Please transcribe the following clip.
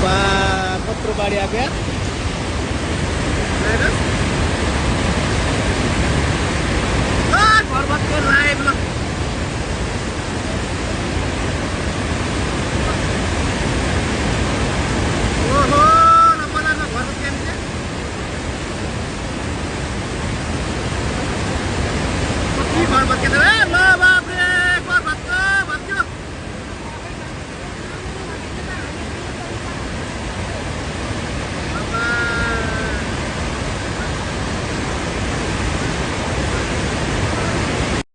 कत्रो बाढी आएको यार घर बस्यो लाइभ ल